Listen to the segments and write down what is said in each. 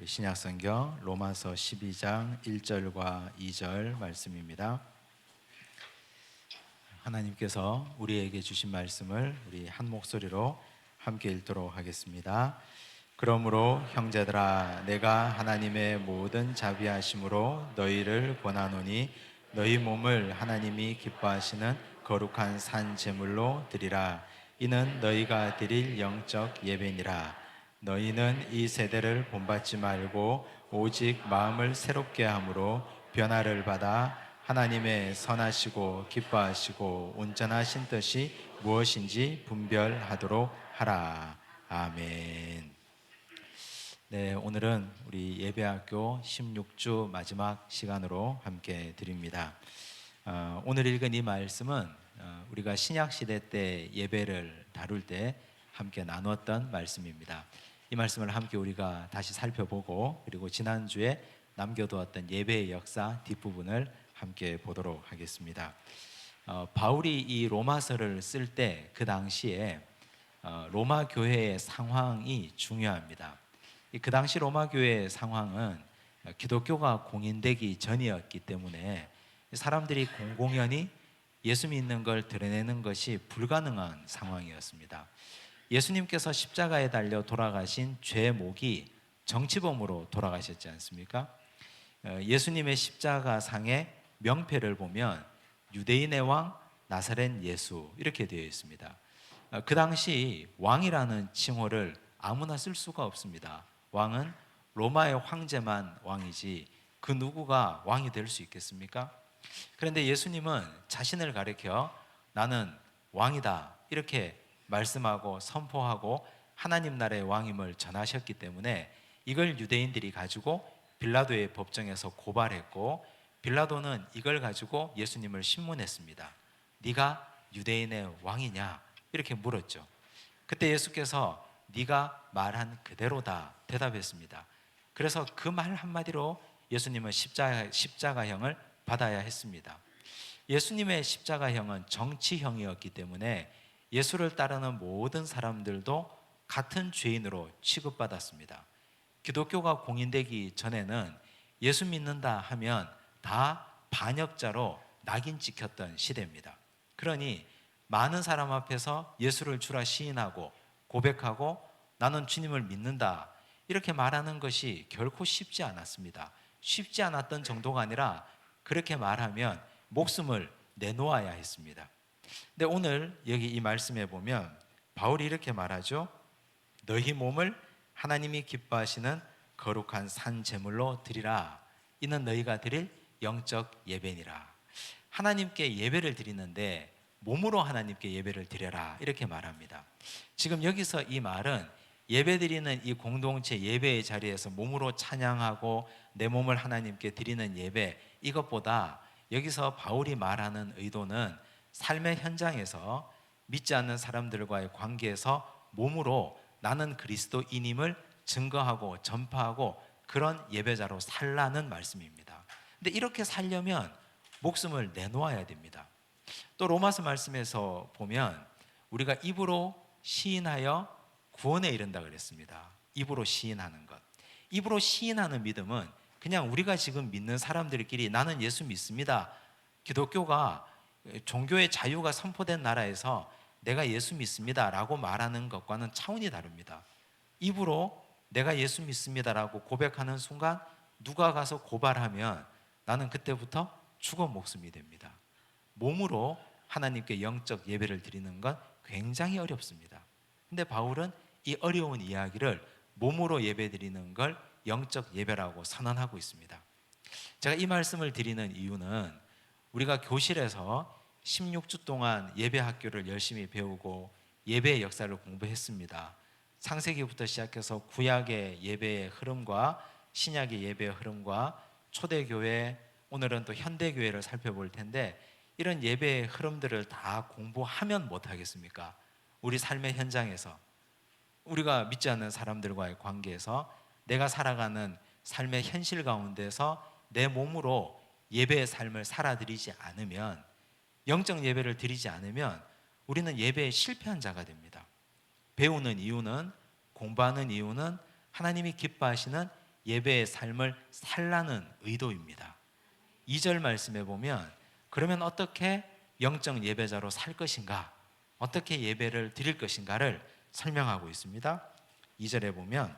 신약성경 로마서 12장 1절과 2절 말씀입니다. 하나님께서 우리에게 주신 말씀을 우리 한 목소리로 함께 읽도록 하겠습니다. 그러므로 형제들아, 내가 하나님의 모든 자비하심으로 너희를 권하노니 너희 몸을 하나님이 기뻐하시는 거룩한 산 제물로 드리라. 이는 너희가 드릴 영적 예배니라. 너희는 이 세대를 본받지 말고 오직 마음을 새롭게 함으로 변화를 받아 하나님의 선하시고 기뻐하시고 온전하신 뜻이 무엇인지 분별하도록 하라. 아멘. 네, 오늘은 우리 예배학교 16주 마지막 시간으로 함께 드립니다. 오늘 읽은 이 말씀은 우리가 신약시대 때 예배를 다룰 때 함께 나눴던 말씀입니다. 이 말씀을 함께 우리가 다시 살펴보고, 그리고 지난주에 남겨두었던 예배의 역사 뒷부분을 함께 보도록 하겠습니다. 바울이 이 로마서를 쓸 때 그 당시에 로마 교회의 상황이 중요합니다. 그 당시 로마 교회의 상황은 기독교가 공인되기 전이었기 때문에 사람들이 공공연히 예수 믿는 걸 드러내는 것이 불가능한 상황이었습니다. 예수님께서 십자가에 달려 돌아가신 죄목이 정치범으로 돌아가셨지 않습니까? 예수님의 십자가상의 명패를 보면 유대인의 왕, 나사렛 예수 이렇게 되어 있습니다. 그 당시 왕이라는 칭호를 아무나 쓸 수가 없습니다. 왕은 로마의 황제만 왕이지 그 누구가 왕이 될 수 있겠습니까? 그런데 예수님은 자신을 가리켜 나는 왕이다 이렇게 말씀하고 선포하고 하나님 나라의 왕임을 전하셨기 때문에 이걸 유대인들이 가지고 빌라도의 법정에서 고발했고, 빌라도는 이걸 가지고 예수님을 신문했습니다. 네가 유대인의 왕이냐? 이렇게 물었죠. 그때 예수께서 네가 말한 그대로다 대답했습니다. 그래서 그 말 한마디로 예수님은 십자가형을 받아야 했습니다. 예수님의 십자가형은 정치형이었기 때문에 예수를 따르는 모든 사람들도 같은 죄인으로 취급받았습니다. 기독교가 공인되기 전에는 예수 믿는다 하면 다 반역자로 낙인 찍혔던 시대입니다. 그러니 많은 사람 앞에서 예수를 주라 시인하고 고백하고 나는 주님을 믿는다 이렇게 말하는 것이 결코 쉽지 않았습니다. 쉽지 않았던 정도가 아니라 그렇게 말하면 목숨을 내놓아야 했습니다. 근데 오늘 여기 이 말씀에 보면 바울이 이렇게 말하죠. 너희 몸을 하나님이 기뻐하시는 거룩한 산 제물로 드리라. 이는 너희가 드릴 영적 예배니라. 하나님께 예배를 드리는데 몸으로 하나님께 예배를 드려라 이렇게 말합니다. 지금 여기서 이 말은 예배드리는 이 공동체 예배의 자리에서 몸으로 찬양하고 내 몸을 하나님께 드리는 예배, 이것보다 여기서 바울이 말하는 의도는 삶의 현장에서 믿지 않는 사람들과의 관계에서 몸으로 나는 그리스도인임을 증거하고 전파하고 그런 예배자로 살라는 말씀입니다. 근데 이렇게 살려면 목숨을 내놓아야 됩니다. 또 로마서 말씀에서 보면 우리가 입으로 시인하여 구원에 이른다 그랬습니다. 입으로 시인하는 것. 입으로 시인하는 믿음은 그냥 우리가 지금 믿는 사람들끼리 나는 예수 믿습니다. 기독교가 종교의 자유가 선포된 나라에서 내가 예수 믿습니다 라고 말하는 것과는 차원이 다릅니다. 입으로 내가 예수 믿습니다라고 고백하는 순간 누가 가서 고발하면 나는 그때부터 죽어 목숨이 됩니다. 몸으로 하나님께 영적 예배를 드리는 건 굉장히 어렵습니다. 근데 바울은 이 어려운 이야기를 몸으로 예배 드리는 걸 영적 예배라고 선언하고 있습니다. 제가 이 말씀을 드리는 이유는 우리가 교실에서 16주 동안 예배 학교를 열심히 배우고 예배의 역사를 공부했습니다. 창세기부터 시작해서 구약의 예배의 흐름과 신약의 예배의 흐름과 초대교회, 오늘은 또 현대교회를 살펴볼 텐데 이런 예배의 흐름들을 다 공부하면 못하겠습니까? 우리 삶의 현장에서 우리가 믿지 않는 사람들과의 관계에서 내가 살아가는 삶의 현실 가운데서 내 몸으로 예배의 삶을 살아드리지 않으면, 영적 예배를 드리지 않으면 우리는 예배에 실패한 자가 됩니다. 배우는 이유는, 공부하는 이유는 하나님이 기뻐하시는 예배의 삶을 살라는 의도입니다. 2절 말씀에 보면 그러면 어떻게 영적 예배자로 살 것인가, 어떻게 예배를 드릴 것인가를 설명하고 있습니다. 2절에 보면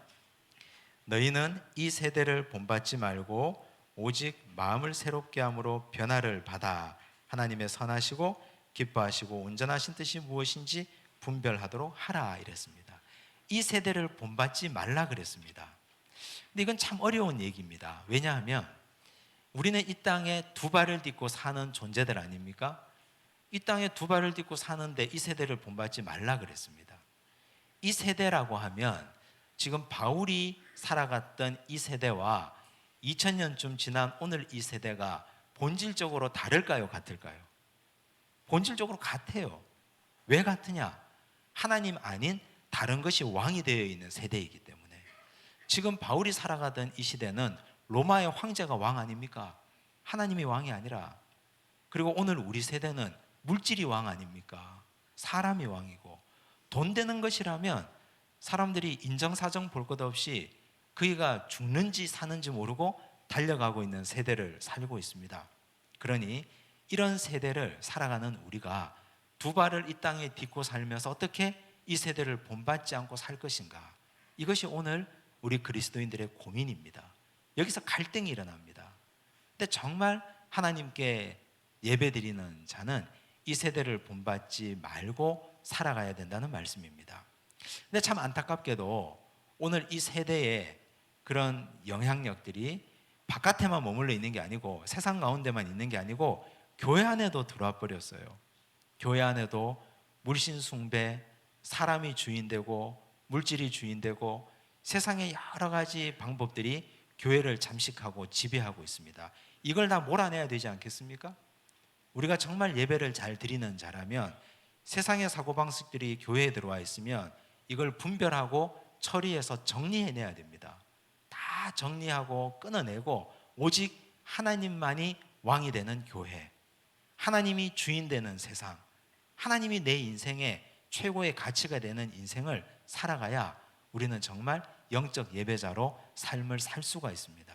너희는 이 세대를 본받지 말고 오직 마음을 새롭게 함으로 변화를 받아 하나님의 선하시고 기뻐하시고 온전하신 뜻이 무엇인지 분별하도록 하라 이랬습니다. 이 세대를 본받지 말라 그랬습니다. 근데 이건 참 어려운 얘기입니다. 왜냐하면 우리는 이 땅에 두 발을 딛고 사는 존재들 아닙니까? 이 땅에 두 발을 딛고 사는데 이 세대를 본받지 말라 그랬습니다. 이 세대라고 하면 지금 바울이 살아갔던 이 세대와 2000년쯤 지난 오늘 이 세대가 본질적으로 다를까요? 같을까요? 본질적으로 같아요. 왜 같으냐? 하나님 아닌 다른 것이 왕이 되어 있는 세대이기 때문에. 지금 바울이 살아가던 이 시대는 로마의 황제가 왕 아닙니까? 하나님이 왕이 아니라. 그리고 오늘 우리 세대는 물질이 왕 아닙니까? 사람이 왕이고, 돈 되는 것이라면 사람들이 인정사정 볼 것 없이 그이가 죽는지 사는지 모르고 달려가고 있는 세대를 살고 있습니다. 그러니 이런 세대를 살아가는 우리가 두 발을 이 땅에 딛고 살면서 어떻게 이 세대를 본받지 않고 살 것인가, 이것이 오늘 우리 그리스도인들의 고민입니다. 여기서 갈등이 일어납니다. 근데 정말 하나님께 예배드리는 자는 이 세대를 본받지 말고 살아가야 된다는 말씀입니다. 근데 참 안타깝게도 오늘 이 세대의 그런 영향력들이 바깥에만 머물러 있는 게 아니고 세상 가운데만 있는 게 아니고 교회 안에도 들어와 버렸어요. 교회 안에도 물신 숭배, 사람이 주인되고 물질이 주인되고 세상의 여러 가지 방법들이 교회를 잠식하고 지배하고 있습니다. 이걸 다 몰아내야 되지 않겠습니까? 우리가 정말 예배를 잘 드리는 자라면 세상의 사고방식들이 교회에 들어와 있으면 이걸 분별하고 처리해서 정리해내야 됩니다. 다 정리하고 끊어내고 오직 하나님만이 왕이 되는 교회, 하나님이 주인 되는 세상, 하나님이 내 인생의 최고의 가치가 되는 인생을 살아가야 우리는 정말 영적 예배자로 삶을 살 수가 있습니다.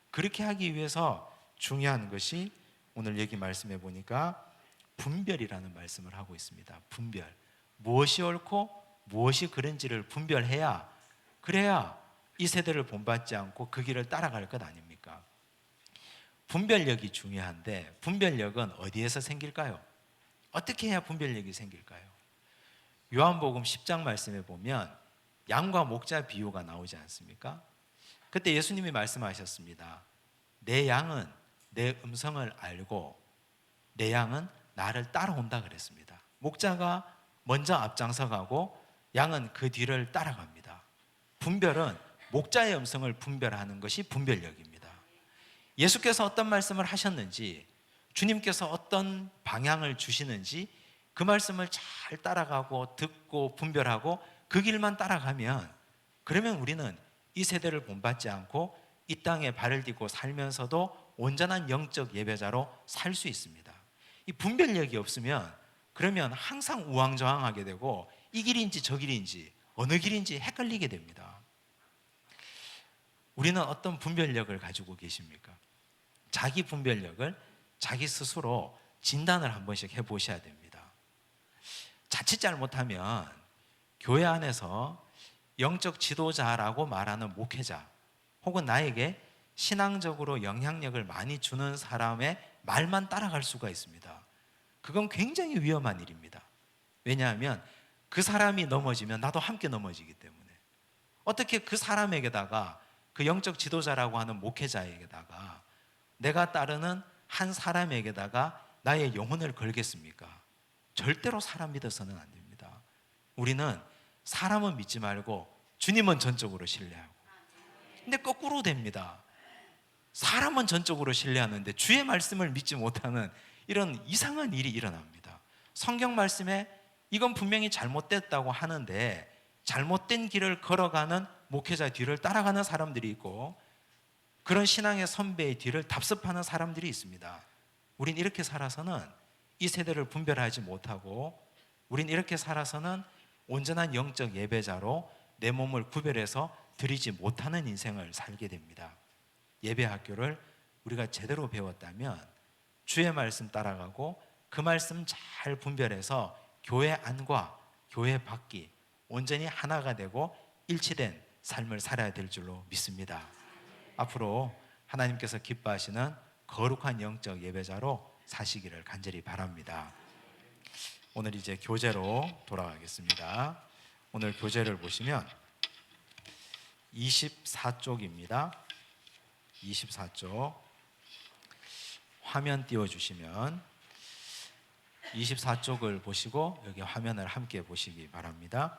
그렇게 하기 위해서 중요한 것이 오늘 여기 말씀해 보니까 분별이라는 말씀을 하고 있습니다. 분별. 무엇이 옳고 무엇이 그른지를 분별해야, 그래야 이 세대를 본받지 않고 그 길을 따라갈 것 아닙니까? 분별력이 중요한데 분별력은 어디에서 생길까요? 어떻게 해야 분별력이 생길까요? 요한복음 10장 말씀에 보면 양과 목자 비유가 나오지 않습니까? 그때 예수님이 말씀하셨습니다. 내 양은 내 음성을 알고 내 양은 나를 따라온다 그랬습니다. 목자가 먼저 앞장서 가고 양은 그 뒤를 따라갑니다. 분별은 목자의 음성을 분별하는 것이 분별력입니다. 예수께서 어떤 말씀을 하셨는지, 주님께서 어떤 방향을 주시는지 그 말씀을 잘 따라가고 듣고 분별하고 그 길만 따라가면, 그러면 우리는 이 세대를 본받지 않고 이 땅에 발을 딛고 살면서도 온전한 영적 예배자로 살 수 있습니다. 이 분별력이 없으면 그러면 항상 우왕좌왕하게 되고 이 길인지 저 길인지 어느 길인지 헷갈리게 됩니다. 우리는 어떤 분별력을 가지고 계십니까? 자기 분별력을 자기 스스로 진단을 한 번씩 해보셔야 됩니다. 자칫 잘못하면 교회 안에서 영적 지도자라고 말하는 목회자 혹은 나에게 신앙적으로 영향력을 많이 주는 사람의 말만 따라갈 수가 있습니다. 그건 굉장히 위험한 일입니다. 왜냐하면 그 사람이 넘어지면 나도 함께 넘어지기 때문에. 어떻게 그 사람에게다가, 그 영적 지도자라고 하는 목회자에게다가, 내가 따르는 한 사람에게다가 나의 영혼을 걸겠습니까? 절대로 사람 믿어서는 안 됩니다. 우리는 사람은 믿지 말고 주님은 전적으로 신뢰하고. 근데 거꾸로 됩니다. 사람은 전적으로 신뢰하는데 주의 말씀을 믿지 못하는 이런 이상한 일이 일어납니다. 성경 말씀에 이건 분명히 잘못됐다고 하는데 잘못된 길을 걸어가는 목회자 뒤를 따라가는 사람들이 있고, 그런 신앙의 선배의 뒤를 답습하는 사람들이 있습니다. 우린 이렇게 살아서는 이 세대를 분별하지 못하고, 우린 이렇게 살아서는 온전한 영적 예배자로 내 몸을 구별해서 드리지 못하는 인생을 살게 됩니다. 예배 학교를 우리가 제대로 배웠다면 주의 말씀 따라가고 그 말씀 잘 분별해서 교회 안과 교회 밖이 온전히 하나가 되고 일치된 삶을 살아야 될 줄로 믿습니다. 앞으로 하나님께서 기뻐하시는 거룩한 영적 예배자로 사시기를 간절히 바랍니다. 오늘 이제 교재로 돌아가겠습니다. 오늘 교재를 보시면 24쪽입니다. 24쪽 화면 띄워주시면 24쪽을 보시고 여기 화면을 함께 보시기 바랍니다.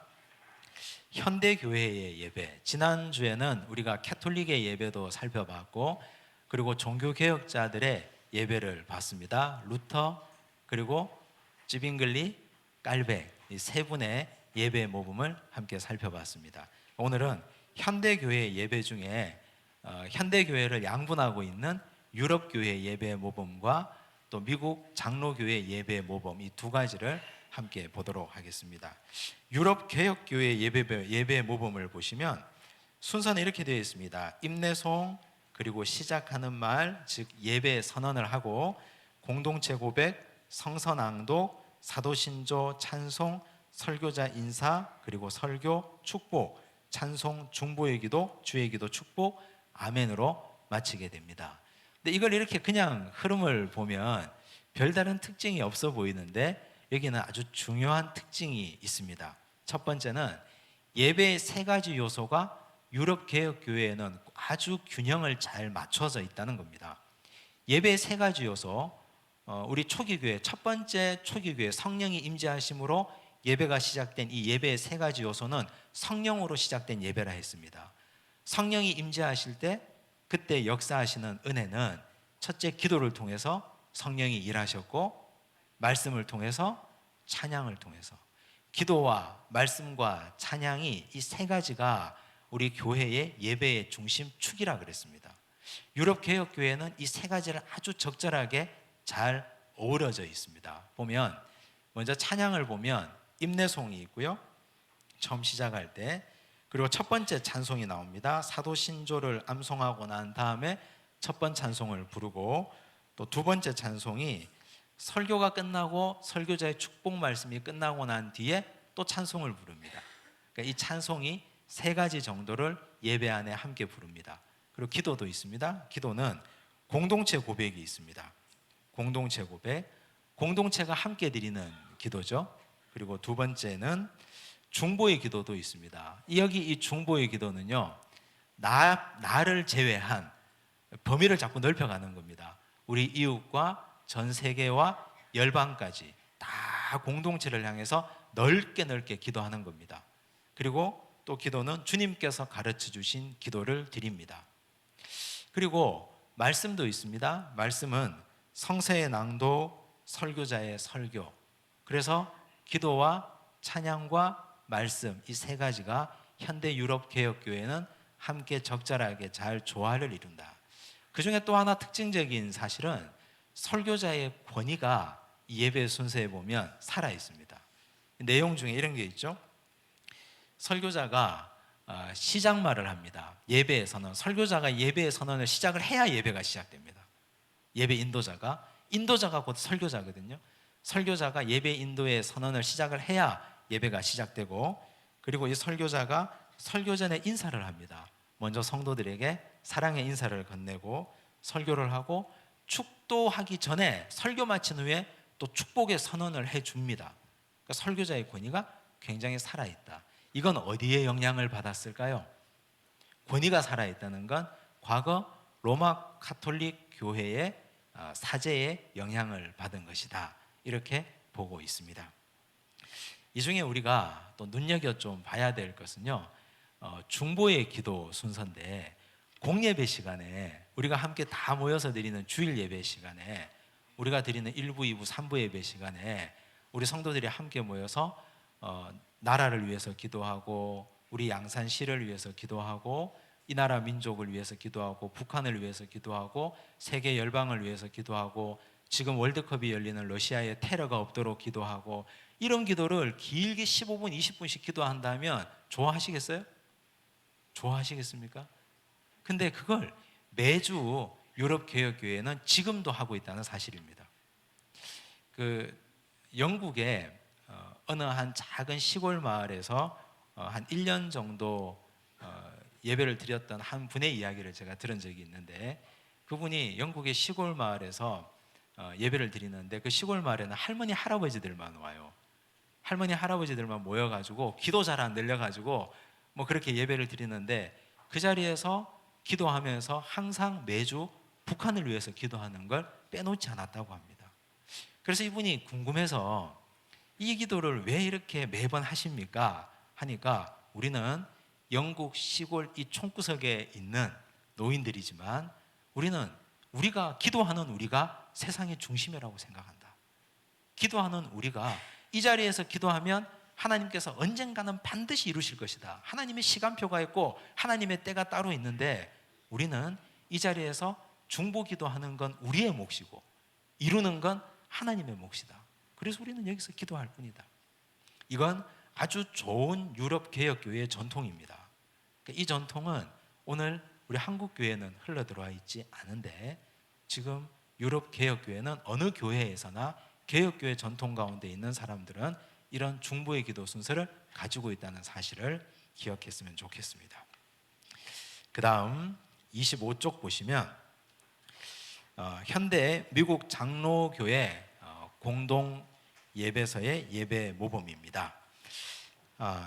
현대교회의 예배, 지난주에는 우리가 캐톨릭의 예배도 살펴봤고 그리고 종교개혁자들의 예배를 봤습니다. 루터 그리고 쥐빙글리, 깔백 이 세 분의 예배 모범을 함께 살펴봤습니다. 오늘은 현대교회 예배 중에 현대교회를 양분하고 있는 유럽교회 예배 모범과 또 미국 장로교회 예배 모범 이 두 가지를 함께 보도록 하겠습니다. 유럽 개혁교회 예배 모범을 보시면 순서는 이렇게 되어 있습니다. 임내송 그리고 시작하는 말, 즉 예배 선언을 하고 공동체 고백, 성서 낭독, 사도신조, 찬송, 설교자 인사, 그리고 설교, 축복, 찬송, 중보의 기도, 주의 기도, 축복, 아멘으로 마치게 됩니다. 근데 이걸 이렇게 그냥 흐름을 보면 별다른 특징이 없어 보이는데 여기는 아주 중요한 특징이 있습니다. 첫 번째는 예배의 세 가지 요소가 유럽 개혁교회에는 아주 균형을 잘 맞춰져 있다는 겁니다. 예배의 세 가지 요소, 우리 초기교회 첫 번째 초기교회 성령이 임재하심으로 예배가 시작된 이 예배의 세 가지 요소는 성령으로 시작된 예배라 했습니다. 성령이 임재하실 때 그때 역사하시는 은혜는 첫째 기도를 통해서 성령이 일하셨고 말씀을 통해서 찬양을 통해서 기도와 말씀과 찬양이 이 세 가지가 우리 교회의 예배의 중심축이라 그랬습니다. 유럽 개혁교회는 이 세 가지를 아주 적절하게 잘 어우러져 있습니다. 보면 먼저 찬양을 보면 임내송이 있고요. 처음 시작할 때 그리고 첫 번째 찬송이 나옵니다. 사도신조를 암송하고 난 다음에 첫 번째 찬송을 부르고 또 두 번째 찬송이 설교가 끝나고 설교자의 축복 말씀이 끝나고 난 뒤에 또 찬송을 부릅니다. 그러니까 이 찬송이 세 가지 정도를 예배 안에 함께 부릅니다. 그리고 기도도 있습니다. 기도는 공동체 고백이 있습니다. 공동체 고백, 공동체가 함께 드리는 기도죠. 그리고 두 번째는 중보의 기도도 있습니다. 여기 이 중보의 기도는요, 나를 제외한 범위를 자꾸 넓혀가는 겁니다. 우리 이웃과 전 세계와 열방까지 다 공동체를 향해서 넓게 기도하는 겁니다. 그리고 또 기도는 주님께서 가르쳐 주신 기도를 드립니다. 그리고 말씀도 있습니다. 말씀은 성서의 낭독, 설교자의 설교. 그래서 기도와 찬양과 말씀 이 세 가지가 현대 유럽 개혁교회는 함께 적절하게 잘 조화를 이룬다. 그 중에 또 하나 특징적인 사실은 설교자의 권위가 예배 순서에 보면 살아 있습니다. 내용 중에 이런 게 있죠. 설교자가 시작말을 합니다. 예배의 선언. 설교자가 예배의 선언을 시작을 해야 예배가 시작됩니다. 예배 인도자가 곧 설교자거든요. 설교자가 예배 인도의 선언을 시작을 해야 예배가 시작되고 그리고 이 설교자가 설교 전에 인사를 합니다. 먼저 성도들에게 사랑의 인사를 건네고 설교를 하고 축도하기 전에 설교 마친 후에 또 축복의 선언을 해줍니다. 그러니까 설교자의 권위가 굉장히 살아있다. 이건 어디에 영향을 받았을까요? 권위가 살아있다는 건 과거 로마 가톨릭 교회의 사제의 영향을 받은 것이다. 이렇게 보고 있습니다. 이 중에 우리가 또 눈여겨 좀 봐야 될 것은요, 중보의 기도 순서인데 공예배 시간에 우리가 함께 다 모여서 드리는 주일 예배 시간에 우리가 드리는 1부, 2부, 3부 예배 시간에 우리 성도들이 함께 모여서 나라를 위해서 기도하고 우리 양산시를 위해서 기도하고 이 나라 민족을 위해서 기도하고 북한을 위해서 기도하고 세계 열방을 위해서 기도하고 지금 월드컵이 열리는 러시아에 테러가 없도록 기도하고 이런 기도를 길게 15분, 20분씩 기도한다면 좋아하시겠어요? 좋아하시겠습니까? 근데 그걸 매주 유럽 개혁교회는 지금도 하고 있다는 사실입니다. 그 영국의 어느 한 작은 시골 마을에서 한 1년 정도 예배를 드렸던 한 분의 이야기를 제가 들은 적이 있는데, 그분이 영국의 시골 마을에서 예배를 드리는데 그 시골 마을에는 할머니 할아버지들만 와요. 할머니 할아버지들만 모여가지고 기도 잘 안 들려가지고 뭐 그렇게 예배를 드리는데, 그 자리에서 기도하면서 항상 매주 북한을 위해서 기도하는 걸 빼놓지 않았다고 합니다. 그래서 이분이 궁금해서 이 기도를 왜 이렇게 매번 하십니까? 하니까 우리는 영국 시골 이 총구석에 있는 노인들이지만 우리가 기도하는 우리가 세상의 중심이라고 생각한다. 기도하는 우리가 이 자리에서 기도하면 하나님께서 언젠가는 반드시 이루실 것이다. 하나님의 시간표가 있고 하나님의 때가 따로 있는데, 우리는 이 자리에서 중보 기도하는 건 우리의 몫이고 이루는 건 하나님의 몫이다. 그래서 우리는 여기서 기도할 뿐이다. 이건 아주 좋은 유럽 개혁교회의 전통입니다. 이 전통은 오늘 우리 한국 교회는 흘러 들어와 있지 않은데, 지금 유럽 개혁교회는 어느 교회에서나 개혁교회 전통 가운데 있는 사람들은 이런 중보의 기도 순서를 가지고 있다는 사실을 기억했으면 좋겠습니다. 그 다음 25쪽 보시면 현대 미국 장로교회 공동 예배서의 예배 모범입니다.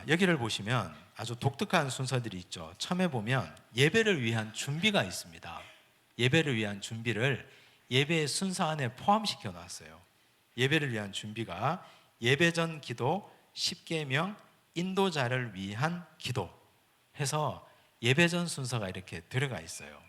여기를 보시면 아주 독특한 순서들이 있죠. 처음에 보면 예배를 위한 준비가 있습니다. 예배를 위한 준비를 예배의 순서 안에 포함시켜 놨어요. 예배를 위한 준비가 예배 전 기도, 십계명, 인도자를 위한 기도 해서 예배 전 순서가 이렇게 들어가 있어요.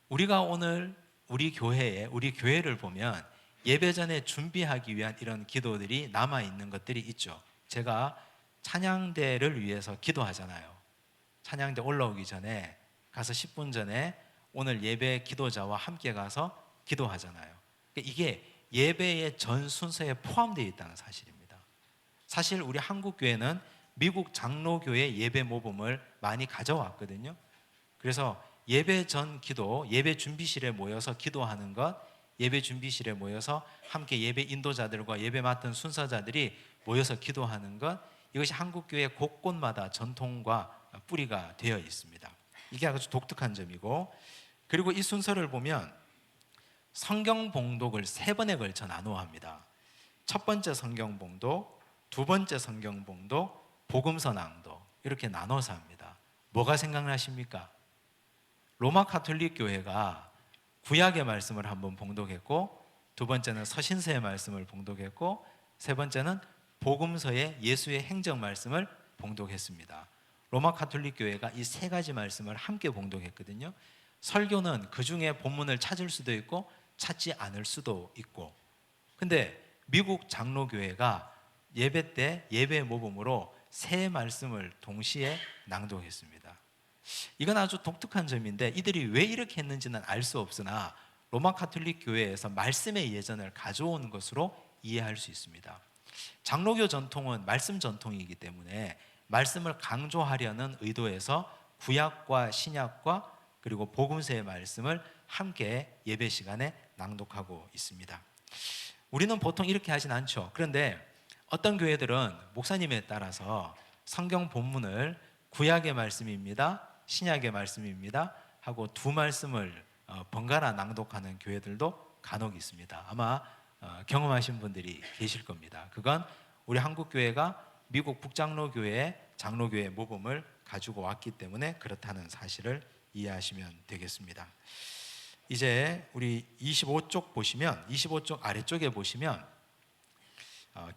우리가 오늘 우리 교회를 보면 예배 전에 준비하기 위한 이런 기도들이 남아 있는 것들이 있죠. 제가 찬양대를 위해서 기도하잖아요. 찬양대 올라오기 전에 가서 10분 전에 오늘 예배 기도자와 함께 가서 기도하잖아요. 이게 예배의 전 순서에 포함되어 있다는 사실입니다. 사실 우리 한국 교회는 미국 장로교회 예배 모범을 많이 가져왔거든요. 그래서 예배 전 기도, 예배 준비실에 모여서 기도하는 것, 예배 준비실에 모여서 함께 예배 인도자들과 예배 맡은 순서자들이 모여서 기도하는 것, 이것이 한국 교회 곳곳마다 전통과 뿌리가 되어 있습니다. 이게 아주 독특한 점이고, 그리고 이 순서를 보면 성경 봉독을 3번에 걸쳐 나누어 합니다. 첫 번째 성경 봉독, 두 번째 성경 봉독, 복음서 낭독, 이렇게 나눠서 합니다. 뭐가 생각나십니까? 로마 가톨릭 교회가 구약의 말씀을 한번 봉독했고, 두 번째는 서신서의 말씀을 봉독했고, 세 번째는 복음서의 예수의 행적 말씀을 봉독했습니다. 로마 가톨릭 교회가 이 3가지 말씀을 함께 봉독했거든요. 설교는 그 중에 본문을 찾을 수도 있고 찾지 않을 수도 있고, 근데 미국 장로교회가 예배 때 예배 모범으로 3 말씀을 동시에 낭독했습니다. 이건 아주 독특한 점인데 이들이 왜 이렇게 했는지는 알 수 없으나 로마 가톨릭 교회에서 말씀의 예전을 가져온 것으로 이해할 수 있습니다. 장로교 전통은 말씀 전통이기 때문에 말씀을 강조하려는 의도에서 구약과 신약과 그리고 복음서의 말씀을 함께 예배 시간에 낭독하고 있습니다. 우리는 보통 이렇게 하진 않죠. 그런데 어떤 교회들은 목사님에 따라서 성경 본문을 구약의 말씀입니다, 신약의 말씀입니다 하고 2 말씀을 번갈아 낭독하는 교회들도 간혹 있습니다. 아마 경험하신 분들이 계실 겁니다. 그건 우리 한국 교회가 미국 북장로교회 장로교회 모범을 가지고 왔기 때문에 그렇다는 사실을 이해하시면 되겠습니다. 이제 우리 25쪽 보시면, 25쪽 아래쪽에 보시면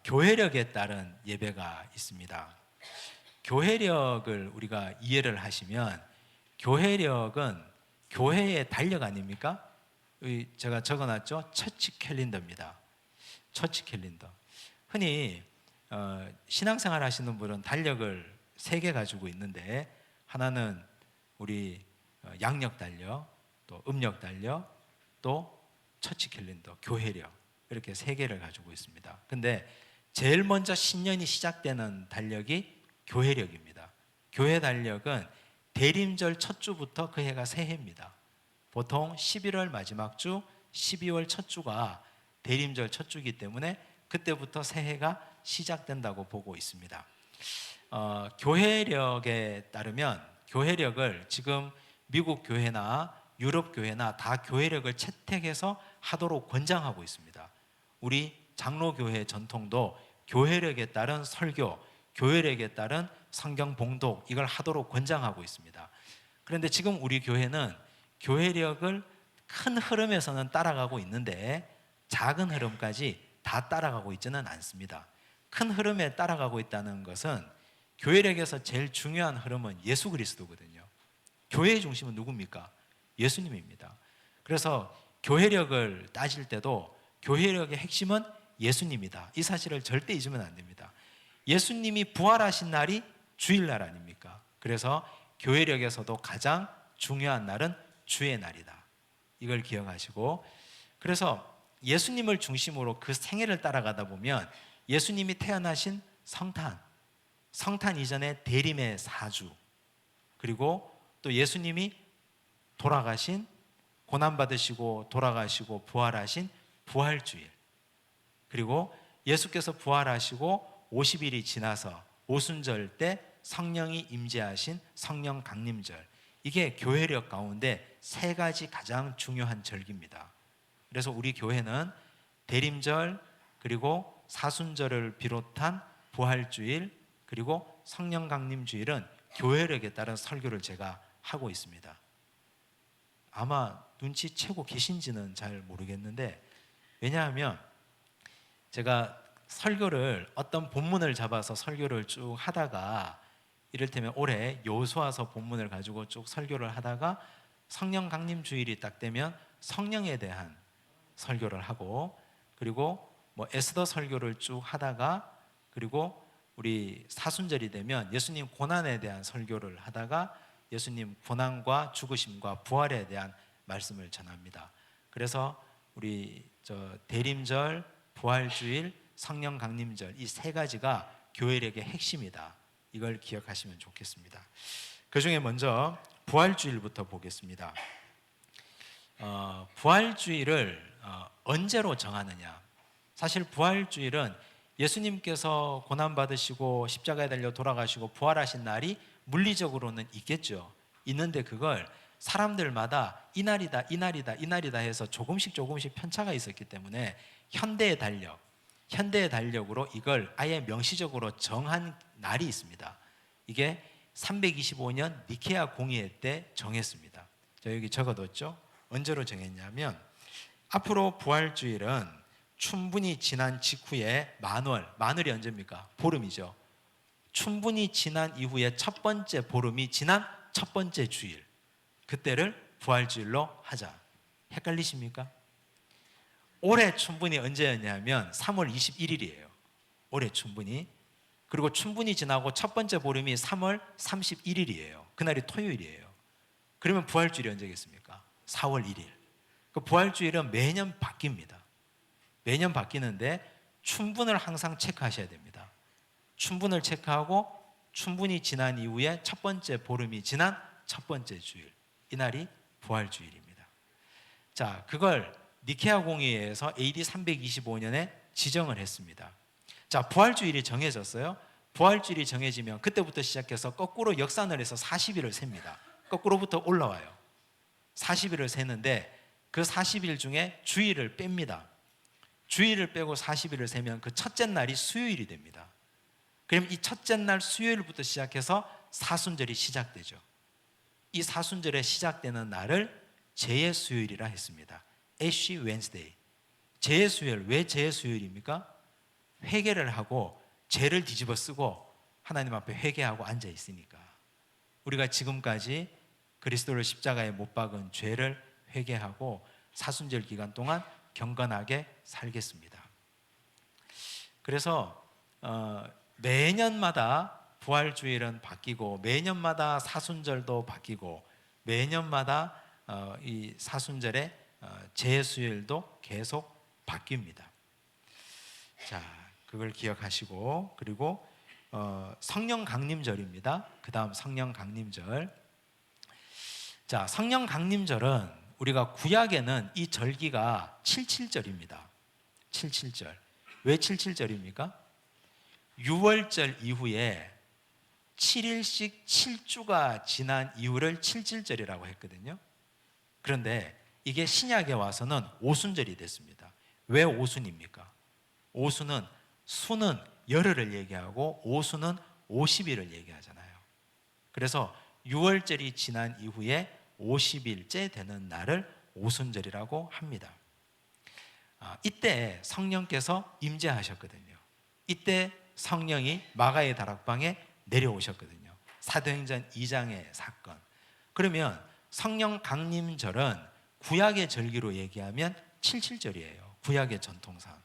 교회력에 따른 예배가 있습니다. 교회력을 우리가 이해를 하시면, 교회력은 교회의 달력 아닙니까? 제가 적어놨죠? 처치 캘린더입니다. 처치 캘린더. 흔히 신앙생활 하시는 분은 달력을 3개 가지고 있는데, 하나는 우리 양력 달력, 또 음력 달력, 또 처치 캘린더, 교회력, 이렇게 3개를 가지고 있습니다. 근데 제일 먼저 신년이 시작되는 달력이 교회력입니다. 교회 달력은 대림절 첫 주부터 그 해가 새해입니다. 보통 11월 마지막 주, 12월 첫 주가 대림절 첫 주이기 때문에 그때부터 새해가 시작된다고 보고 있습니다. 교회력에 따르면 교회력을 지금 미국 교회나 유럽 교회나 다 교회력을 채택해서 하도록 권장하고 있습니다. 우리 장로교회 전통도 교회력에 따른 설교, 교회력에 따른 성경 봉독 이걸 하도록 권장하고 있습니다. 그런데 지금 우리 교회는 교회력을 큰 흐름에서는 따라가고 있는데 작은 흐름까지 다 따라가고 있지는 않습니다. 큰 흐름에 따라가고 있다는 것은 교회력에서 제일 중요한 흐름은 예수 그리스도거든요. 교회의 중심은 누굽니까? 예수님입니다. 그래서 교회력을 따질 때도 교회력의 핵심은 예수님이다. 이 사실을 절대 잊으면 안 됩니다. 예수님이 부활하신 날이 주일날 아닙니까? 그래서 교회력에서도 가장 중요한 날은 주의 날이다. 이걸 기억하시고, 그래서 예수님을 중심으로 그 생애를 따라가다 보면 예수님이 태어나신 성탄 이전에 대림의 사주, 그리고 또 예수님이 돌아가신, 고난받으시고 돌아가시고 부활하신 부활주일, 그리고 예수께서 부활하시고 50일이 지나서 오순절 때 성령이 임재하신 성령 강림절, 이게 교회력 가운데 세 가지 가장 중요한 절기입니다. 그래서 우리 교회는 대림절, 그리고 사순절을 비롯한 부활주일, 그리고 성령 강림주일은 교회력에 따른 설교를 제가 하고 있습니다. 아마 눈치채고 계신지는 잘 모르겠는데, 왜냐하면 제가 설교를 어떤 본문을 잡아서 설교를 쭉 하다가, 이를테면 올해 여호수아서 본문을 가지고 쭉 설교를 하다가 성령 강림 주일이 딱 되면 성령에 대한 설교를 하고, 그리고 뭐 에스더 설교를 쭉 하다가, 그리고 우리 사순절이 되면 예수님 고난에 대한 설교를 하다가 예수님 고난과 죽으심과 부활에 대한 말씀을 전합니다. 그래서 우리 대림절, 부활주일, 성령 강림절 이 세 가지가 교회력의 핵심이다. 이걸 기억하시면 좋겠습니다. 그 중에 먼저 부활주일부터 보겠습니다. 부활주일을 언제로 정하느냐? 사실 부활주일은 예수님께서 고난받으시고 십자가에 달려 돌아가시고 부활하신 날이 물리적으로는 있겠죠. 있는데 그걸 사람들마다 이날이다, 이날이다, 이날이다 해서 조금씩 편차가 있었기 때문에 현대의 달력으로 이걸 아예 명시적으로 정한 날이 있습니다. 이게 325년 니케아 공의회 때 정했습니다. 자, 여기 적어뒀죠? 언제로 정했냐면, 앞으로 부활주일은 춘분이 지난 직후에 만월이 언제입니까? 보름이죠. 춘분이 지난 이후에 첫 번째 보름이 지난 첫 번째 주일, 그때를 부활주일로 하자. 헷갈리십니까? 올해 춘분이 언제였냐면 3월 21일이에요. 올해 춘분이. 그리고 춘분이 지나고 첫 번째 보름이 3월 31일이에요. 그날이 토요일이에요. 그러면 부활주일이 언제겠습니까? 4월 1일. 그 부활주일은 매년 바뀝니다. 매년 바뀌는데 춘분을 항상 체크하셔야 됩니다. 춘분을 체크하고 춘분이 지난 이후에 첫 번째 보름이 지난 첫 번째 주일, 이날이 부활주일입니다. 자, 그걸 니케아 공의회에서 AD 325년에 지정을 했습니다. 자, 부활주일이 정해졌어요. 부활주일이 정해지면 그때부터 시작해서 거꾸로 역산을 해서 40일을 셉니다. 거꾸로부터 올라와요. 40일을 세는데 그 40일 중에 주일을 뺍니다. 주일을 빼고 40일을 세면 그 첫째 날이 수요일이 됩니다. 그럼 이 첫째 날 수요일부터 시작해서 사순절이 시작되죠. 이 사순절에 시작되는 날을 재의 수요일이라 했습니다. Ash Wednesday. 재의 수요일. 왜 재의 수요일입니까? 회개를 하고 죄를 뒤집어 쓰고 하나님 앞에 회개하고 앉아 있으니까. 우리가 지금까지 그리스도를 십자가에 못 박은 죄를 회개하고 사순절 기간 동안 경건하게 살겠습니다. 그래서 매년마다 부활주일은 바뀌고, 매년마다 사순절도 바뀌고, 매년마다 이 사순절의 재수일도 계속 바뀝니다. 자, 그걸 기억하시고, 그리고 성령 강림절입니다. 그 다음 성령 강림절. 자, 성령 강림절은 우리가 구약에는 이 절기가 77절입니다. 77절. 왜 77절입니까? 유월절 이후에 7일씩 7주가 지난 이후를 77절이라고 했거든요. 그런데 이게 신약에 와서는 오순절이 됐습니다. 왜 오순입니까? 오순은 수는 열흘을 얘기하고 오순은 50일을 얘기하잖아요. 그래서 6월절이 지난 이후에 50일째 되는 날을 오순절이라고 합니다. 이때 성령께서 임재하셨거든요. 이때 성령이 마가의 다락방에 내려오셨거든요. 사도행전 2장의 사건. 그러면 성령 강림절은 구약의 절기로 얘기하면 77절이에요. 구약의 전통상.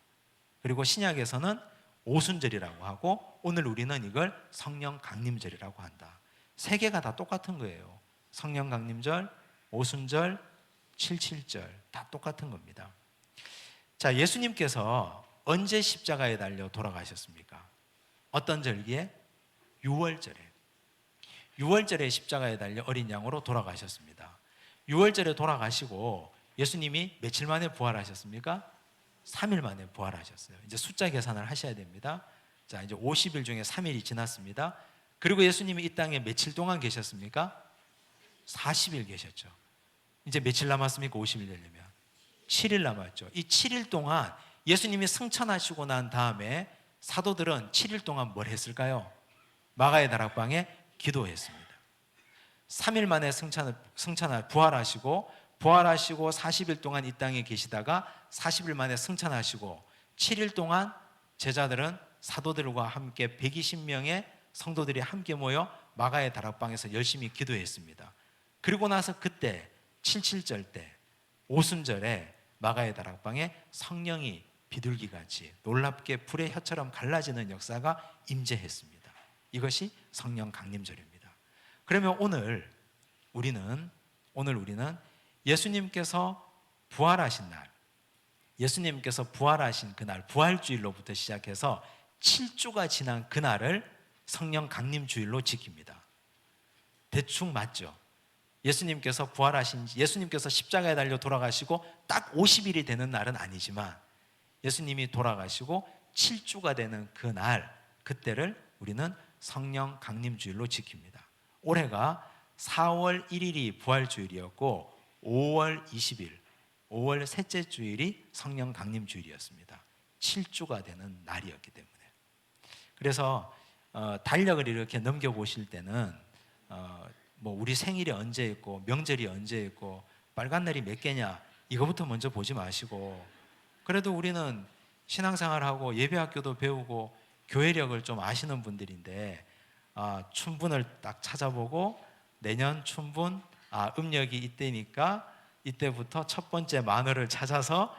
그리고 신약에서는 오순절이라고 하고 오늘 우리는 이걸 성령 강림절이라고 한다. 세 개가 다 똑같은 거예요. 성령 강림절, 오순절, 77절 다 똑같은 겁니다. 자, 예수님께서 언제 십자가에 달려 돌아가셨습니까? 어떤 절기에? 6월절에. 6월절에 십자가에 달려 어린 양으로 돌아가셨습니다. 6월절에 돌아가시고 예수님이 며칠 만에 부활하셨습니까? 3일 만에 부활하셨어요. 이제 숫자 계산을 하셔야 됩니다. 자, 이제 50일 중에 3일이 지났습니다. 그리고 예수님이 이 땅에 며칠 동안 계셨습니까? 40일 계셨죠. 이제 며칠 남았습니까? 50일 되려면 7일 남았죠. 이 7일 동안 예수님이 승천하시고 난 다음에 사도들은 7일 동안 뭘 했을까요? 마가의 다락방에 기도했습니다. 3일 만에 부활하시고 40일 동안 이 땅에 계시다가 40일 만에 승천하시고 7일 동안 제자들은 사도들과 함께 120명의 성도들이 함께 모여 마가의 다락방에서 열심히 기도했습니다. 그리고 나서 그때 77절 때 오순절에 마가의 다락방에 성령이 비둘기같이 놀랍게 불의 혀처럼 갈라지는 역사가 임재했습니다. 이것이 성령 강림절입니다. 그러면 오늘 우리는 예수님께서 부활하신 날, 예수님께서 부활하신 그날, 부활주일로부터 시작해서 7주가 지난 그날을 성령 강림주일로 지킵니다. 대충 맞죠? 예수님께서 예수님께서 십자가에 달려 돌아가시고 딱 50일이 되는 날은 아니지만 예수님이 돌아가시고 7주가 되는 그날, 그때를 우리는 성령 강림주일로 지킵니다. 올해가 4월 1일이 부활주일이었고 5월 20일, 5월 셋째 주일이 성령 강림주일이었습니다. 7주가 되는 날이었기 때문에. 그래서 달력을 이렇게 넘겨보실 때는 뭐 우리 생일이 언제 있고 명절이 언제 있고 빨간 날이 몇 개냐 이거부터 먼저 보지 마시고, 그래도 우리는 신앙생활하고 예배학교도 배우고 교회력을 좀 아시는 분들인데 춘분을 딱 찾아보고 내년 춘분 음력이 이때니까 이때부터 첫 번째 만월을 찾아서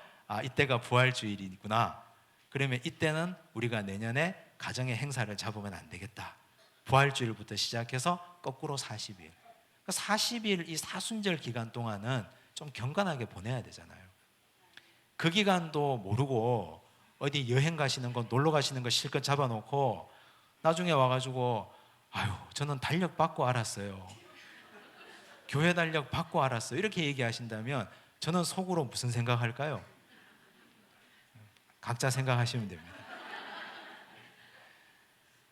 이때가 부활주일이구나. 그러면 이때는 우리가 내년에 가정의 행사를 잡으면 안 되겠다. 부활주일부터 시작해서 거꾸로 40일. 40일 이 사순절 기간 동안은 좀 경건하게 보내야 되잖아요. 그 기간도 모르고 어디 여행 가시는 거, 놀러 가시는 거 실컷 잡아놓고 나중에 와가지고 저는 달력 받고 알았어요. 교회 달력 받고 알았어요. 이렇게 얘기하신다면 저는 속으로 무슨 생각할까요? 각자 생각하시면 됩니다.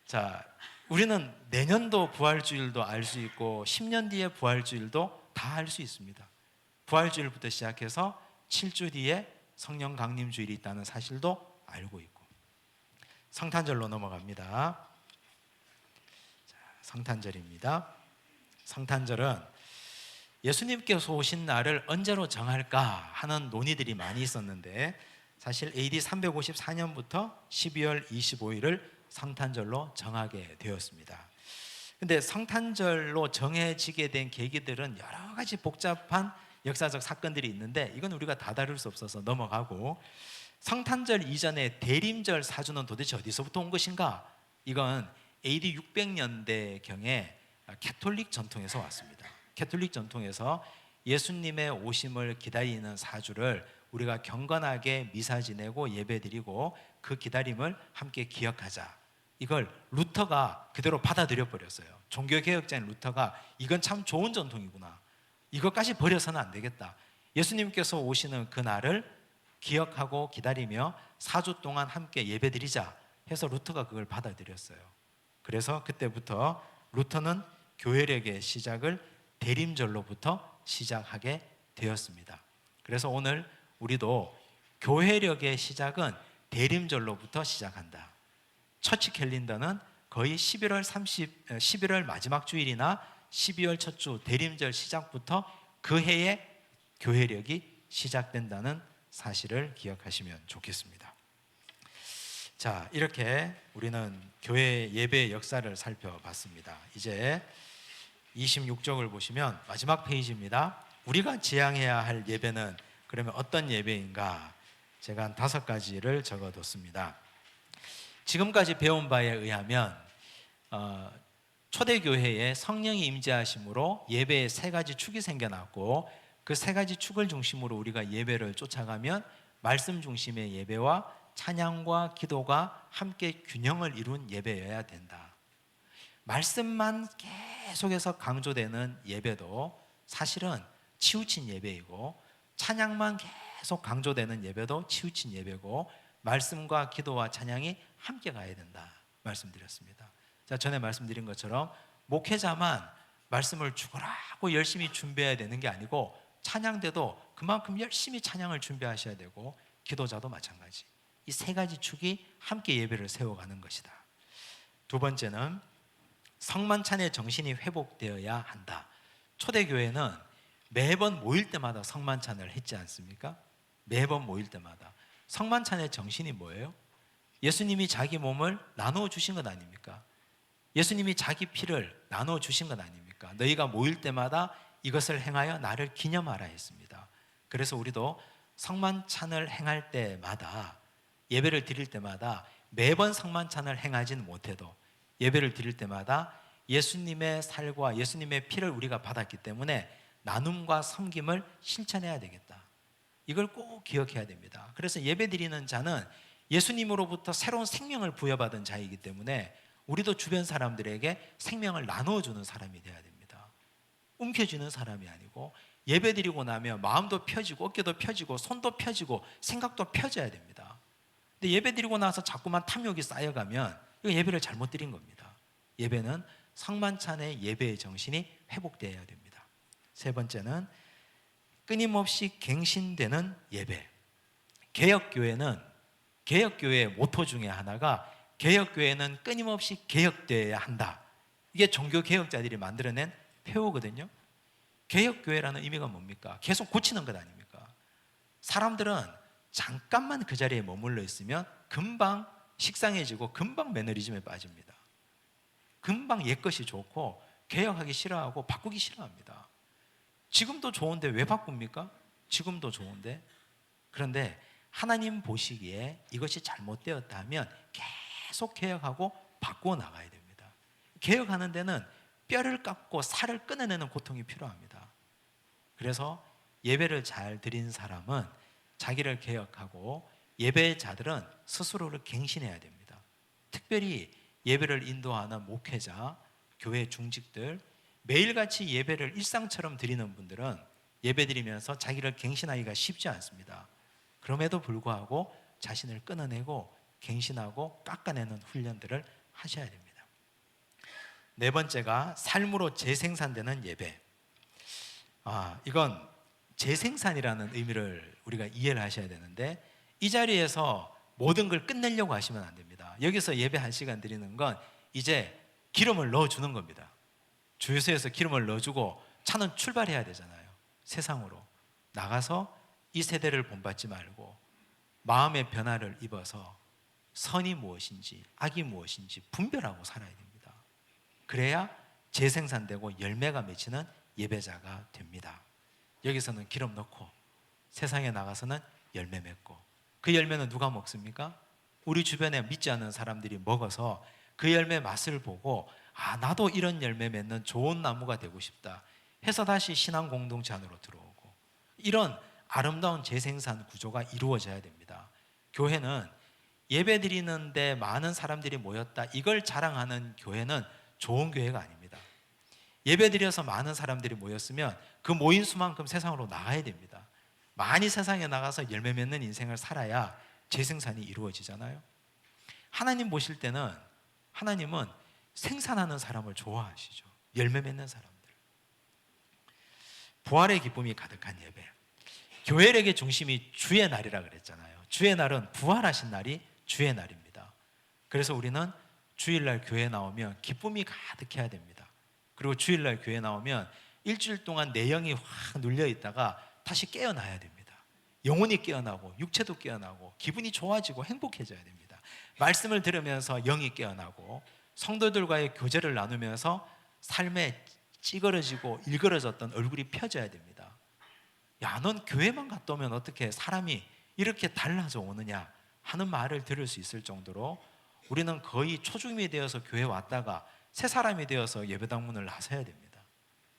자, 우리는 내년도 부활주일도 알 수 있고 10년 뒤에 부활주일도 다 알 수 있습니다. 부활주일부터 시작해서 7주 뒤에 성령 강림주일이 있다는 사실도 알고 있고. 성탄절로 넘어갑니다. 자, 성탄절입니다. 성탄절은 예수님께서 오신 날을 언제로 정할까 하는 논의들이 많이 있었는데 사실 AD 354년부터 12월 25일을 성탄절로 정하게 되었습니다. 근데 성탄절로 정해지게 된 계기들은 여러 가지 복잡한 역사적 사건들이 있는데 이건 우리가 다 다룰 수 없어서 넘어가고, 성탄절 이전에 대림절 사주는 도대체 어디서부터 온 것인가? 이건 AD 600년대경에 캐톨릭 전통에서 왔습니다. 캐톨릭 전통에서 예수님의 오심을 기다리는 사주를 우리가 경건하게 미사 지내고 예배드리고 그 기다림을 함께 기억하자. 이걸 루터가 그대로 받아들여 버렸어요. 종교개혁자인 루터가 이건 참 좋은 전통이구나. 이것까지 버려서는 안 되겠다. 예수님께서 오시는 그날을 기억하고 기다리며 4주 동안 함께 예배드리자 해서 루터가 그걸 받아들였어요. 그래서 그때부터 루터는 교회력의 시작을 대림절로부터 시작하게 되었습니다. 그래서 오늘 우리도 교회력의 시작은 대림절로부터 시작한다. 처치 캘린더는 거의 11월 마지막 주일이나 12월 첫 주 대림절 시작부터 그 해에 교회력이 시작된다는 사실을 기억하시면 좋겠습니다. 자, 이렇게 우리는 교회 예배의 역사를 살펴봤습니다. 이제 26쪽을 보시면 마지막 페이지입니다. 우리가 지향해야 할 예배는 그러면 어떤 예배인가? 제가 한 5가지를 적어뒀습니다. 지금까지 배운 바에 의하면 초대교회에 성령이 임재하심으로 예배의 3가지 축이 생겨났고 그 3가지 축을 중심으로 우리가 예배를 쫓아가면 말씀 중심의 예배와 찬양과 기도가 함께 균형을 이룬 예배여야 된다. 말씀만 계속해서 강조되는 예배도 사실은 치우친 예배이고, 찬양만 계속 강조되는 예배도 치우친 예배고, 말씀과 기도와 찬양이 함께 가야 된다 말씀드렸습니다. 자, 전에 말씀드린 것처럼 목회자만 말씀을 죽으라고 열심히 준비해야 되는 게 아니고, 찬양대도 그만큼 열심히 찬양을 준비하셔야 되고, 기도자도 마찬가지. 이 3가지 축이 함께 예배를 세워가는 것이다. 2번째는 성만찬의 정신이 회복되어야 한다. 초대교회는 매번 모일 때마다 성만찬을 했지 않습니까? 매번 모일 때마다. 성만찬의 정신이 뭐예요? 예수님이 자기 몸을 나누어 주신 것 아닙니까? 예수님이 자기 피를 나누어 주신 것 아닙니까? 너희가 모일 때마다 이것을 행하여 나를 기념하라 했습니다. 그래서 우리도 성만찬을 행할 때마다, 예배를 드릴 때마다 매번 성만찬을 행하지는 못해도 예배를 드릴 때마다 예수님의 살과 예수님의 피를 우리가 받았기 때문에 나눔과 섬김을 실천해야 되겠다. 이걸 꼭 기억해야 됩니다. 그래서 예배 드리는 자는 예수님으로부터 새로운 생명을 부여받은 자이기 때문에 우리도 주변 사람들에게 생명을 나누어주는 사람이 되어야 됩니다. 움켜쥐는 사람이 아니고, 예배 드리고 나면 마음도 펴지고 어깨도 펴지고 손도 펴지고 생각도 펴져야 됩니다. 근데 예배 드리고 나서 자꾸만 탐욕이 쌓여가면 이거 예배를 잘못 드린 겁니다. 예배는 성만찬의 예배의 정신이 회복되어야 됩니다. 3번째는 끊임없이 갱신되는 예배. 개혁교회의 모토 중에 하나가 개혁교회는 끊임없이 개혁되어야 한다. 이게 종교개혁자들이 만들어낸 표어거든요. 개혁교회라는 의미가 뭡니까? 계속 고치는 것 아닙니까? 사람들은 잠깐만 그 자리에 머물러 있으면 금방 식상해지고 금방 매너리즘에 빠집니다. 금방 옛것이 좋고 개혁하기 싫어하고 바꾸기 싫어합니다. 지금도 좋은데 왜 바꿉니까? 지금도 좋은데. 그런데 하나님 보시기에 이것이 잘못되었다 하면 계속 개혁하고 바꾸어 나가야 됩니다. 개혁하는 데는 뼈를 깎고 살을 끊어내는 고통이 필요합니다. 그래서 예배를 잘 드린 사람은 자기를 개혁하고, 예배자들은 스스로를 갱신해야 됩니다. 특별히 예배를 인도하는 목회자, 교회 중직들, 매일같이 예배를 일상처럼 드리는 분들은 예배 드리면서 자기를 갱신하기가 쉽지 않습니다. 그럼에도 불구하고 자신을 끊어내고 갱신하고 깎아내는 훈련들을 하셔야 됩니다. 4번째가 삶으로 재생산되는 예배. 이건 재생산이라는 의미를 우리가 이해를 하셔야 되는데, 이 자리에서 모든 걸 끝내려고 하시면 안 됩니다. 여기서 예배 1시간 드리는 건 이제 기름을 넣어주는 겁니다. 주유소에서 기름을 넣어주고 차는 출발해야 되잖아요. 세상으로 나가서 이 세대를 본받지 말고 마음의 변화를 입어서 선이 무엇인지 악이 무엇인지 분별하고 살아야 됩니다. 그래야 재생산되고 열매가 맺히는 예배자가 됩니다. 여기서는 기름 넣고 세상에 나가서는 열매 맺고, 그 열매는 누가 먹습니까? 우리 주변에 믿지 않는 사람들이 먹어서 그 열매 맛을 보고 나도 이런 열매 맺는 좋은 나무가 되고 싶다 해서 다시 신앙 공동체 안으로 들어오고, 이런 아름다운 재생산 구조가 이루어져야 됩니다. 교회는 예배 드리는데 많은 사람들이 모였다, 이걸 자랑하는 교회는 좋은 교회가 아닙니다. 예배드려서 많은 사람들이 모였으면 그 모인 수만큼 세상으로 나가야 됩니다. 많이 세상에 나가서 열매 맺는 인생을 살아야 재생산이 이루어지잖아요. 하나님 보실 때는 하나님은 생산하는 사람을 좋아하시죠. 열매 맺는 사람들. 부활의 기쁨이 가득한 예배. 교회력의 중심이 주의 날이라 그랬잖아요. 주의 날은 부활하신 날이 주의 날입니다. 그래서 우리는 주일날 교회 나오면 기쁨이 가득해야 됩니다. 그리고 주일날 교회 나오면 일주일 동안 내 영이 확 눌려 있다가 다시 깨어나야 됩니다. 영혼이 깨어나고 육체도 깨어나고 기분이 좋아지고 행복해져야 됩니다. 말씀을 들으면서 영이 깨어나고 성도들과의 교제를 나누면서 삶에 찌그러지고 일그러졌던 얼굴이 펴져야 됩니다. 야, 넌 교회만 갔다 오면 어떻게 사람이 이렇게 달라져 오느냐 하는 말을 들을 수 있을 정도로 우리는 거의 초중이 되어서 교회 왔다가 새 사람이 되어서 예배당 문을 나서야 됩니다.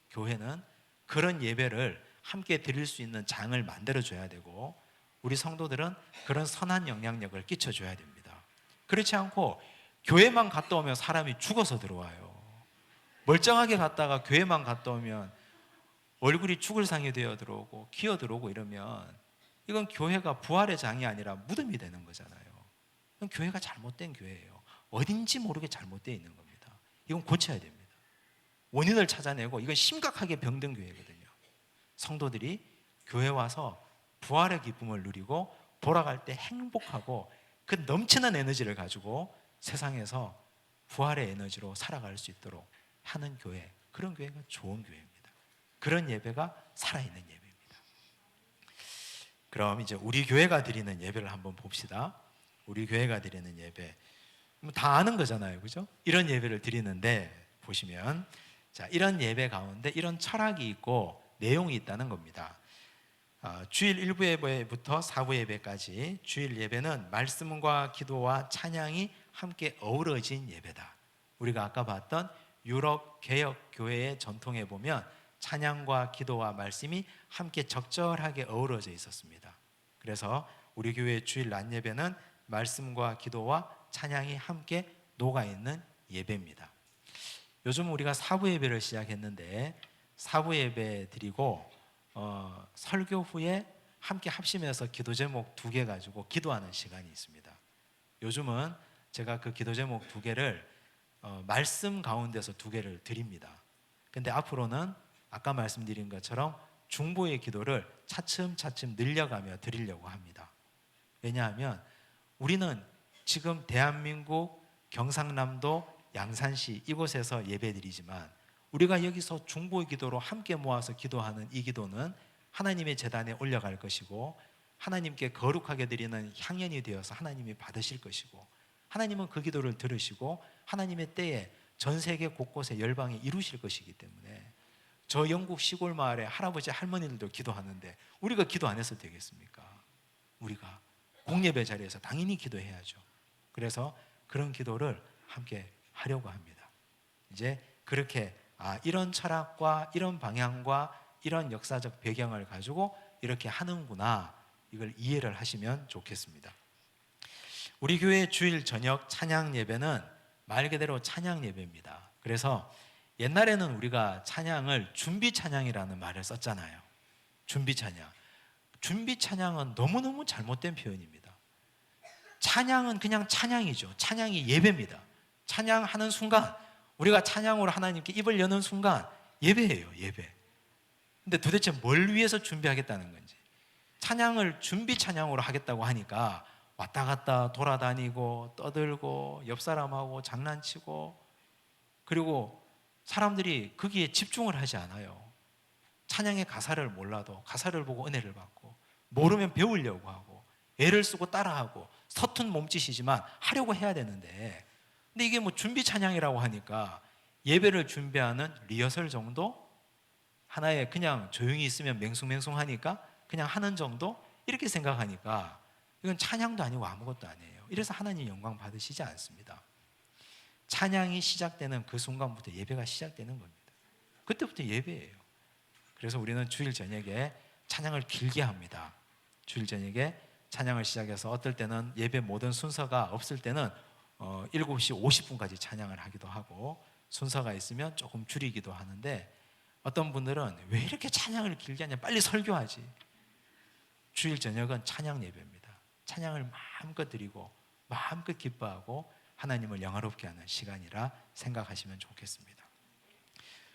교회는 그런 예배를 함께 드릴 수 있는 장을 만들어줘야 되고 우리 성도들은 그런 선한 영향력을 끼쳐줘야 됩니다. 그렇지 않고 교회만 갔다 오면 사람이 죽어서 들어와요. 멀쩡하게 갔다가 교회만 갔다 오면 얼굴이 죽을 상이 되어 들어오고 기어 들어오고 이러면 이건 교회가 부활의 장이 아니라 무덤이 되는 거잖아요. 이건 교회가 잘못된 교회예요. 어딘지 모르게 잘못되어 있는 겁니다. 이건 고쳐야 됩니다. 원인을 찾아내고 이건 심각하게 병든 교회거든요. 성도들이 교회 와서 부활의 기쁨을 누리고 돌아갈 때 행복하고 그 넘치는 에너지를 가지고 세상에서 부활의 에너지로 살아갈 수 있도록 하는 교회, 그런 교회가 좋은 교회입니다. 그런 예배가 살아있는 예배입니다. 그럼 이제 우리 교회가 드리는 예배를 한번 봅시다. 우리 교회가 드리는 예배 다 아는 거잖아요, 그죠? 이런 예배를 드리는데 보시면 자, 이런 예배 가운데 이런 철학이 있고 내용이 있다는 겁니다. 주일 1부 예배부터 4부 예배까지 주일 예배는 말씀과 기도와 찬양이 함께 어우러진 예배다. 우리가 아까 봤던 유럽 개혁 교회의 전통에 보면 찬양과 기도와 말씀이 함께 적절하게 어우러져 있었습니다. 그래서 우리 교회 주일 낮 예배는 말씀과 기도와 찬양이 함께 녹아있는 예배입니다. 요즘 우리가 사부 예배를 시작했는데 사부 예배 드리고 설교 후에 함께 합심해서 기도 제목 2개 가지고 기도하는 시간이 있습니다. 요즘은 제가 그 기도 제목 2개를 말씀 가운데서 2개를 드립니다. 근데 앞으로는 아까 말씀드린 것처럼 중보의 기도를 차츰차츰 늘려가며 드리려고 합니다. 왜냐하면 우리는 지금 대한민국 경상남도 양산시 이곳에서 예배드리지만 우리가 여기서 중보의 기도로 함께 모아서 기도하는 이 기도는 하나님의 제단에 올려갈 것이고 하나님께 거룩하게 드리는 향연이 되어서 하나님이 받으실 것이고 하나님은 그 기도를 들으시고 하나님의 때에 전 세계 곳곳에 열방에 이루실 것이기 때문에 저 영국 시골 마을에 할아버지 할머니들도 기도하는데 우리가 기도 안 해서 되겠습니까? 우리가 공예배 자리에서 당연히 기도해야죠. 그래서 그런 기도를 함께 하려고 합니다. 이제 그렇게 이런 철학과 이런 방향과 이런 역사적 배경을 가지고 이렇게 하는구나, 이걸 이해를 하시면 좋겠습니다. 우리 교회 주일 저녁 찬양 예배는 말 그대로 찬양 예배입니다. 그래서 옛날에는 우리가 찬양을 준비 찬양이라는 말을 썼잖아요. 준비 찬양. 준비 찬양은 너무너무 잘못된 표현입니다. 찬양은 그냥 찬양이죠. 찬양이 예배입니다. 찬양하는 순간, 우리가 찬양으로 하나님께 입을 여는 순간 예배예요, 예배. 근데 도대체 뭘 위해서 준비하겠다는 건지. 찬양을 준비 찬양으로 하겠다고 하니까 왔다 갔다 돌아다니고 떠들고 옆 사람하고 장난치고, 그리고 사람들이 거기에 집중을 하지 않아요. 찬양의 가사를 몰라도 가사를 보고 은혜를 받고, 모르면 배우려고 하고 애를 쓰고 따라하고 서툰 몸짓이지만 하려고 해야 되는데, 근데 이게 뭐 준비 찬양이라고 하니까 예배를 준비하는 리허설 정도? 하나의 그냥 조용히 있으면 맹숭맹숭하니까 그냥 하는 정도? 이렇게 생각하니까 이건 찬양도 아니고 아무것도 아니에요. 이래서 하나님 영광 받으시지 않습니다. 찬양이 시작되는 그 순간부터 예배가 시작되는 겁니다. 그때부터 예배예요. 그래서 우리는 주일 저녁에 찬양을 길게 합니다. 주일 저녁에 찬양을 시작해서 어떨 때는 예배 모든 순서가 없을 때는 7시 50분까지 찬양을 하기도 하고, 순서가 있으면 조금 줄이기도 하는데 어떤 분들은 왜 이렇게 찬양을 길게 하냐, 빨리 설교하지. 주일 저녁은 찬양 예배입니다. 찬양을 마음껏 드리고 마음껏 기뻐하고 하나님을 영화롭게 하는 시간이라 생각하시면 좋겠습니다.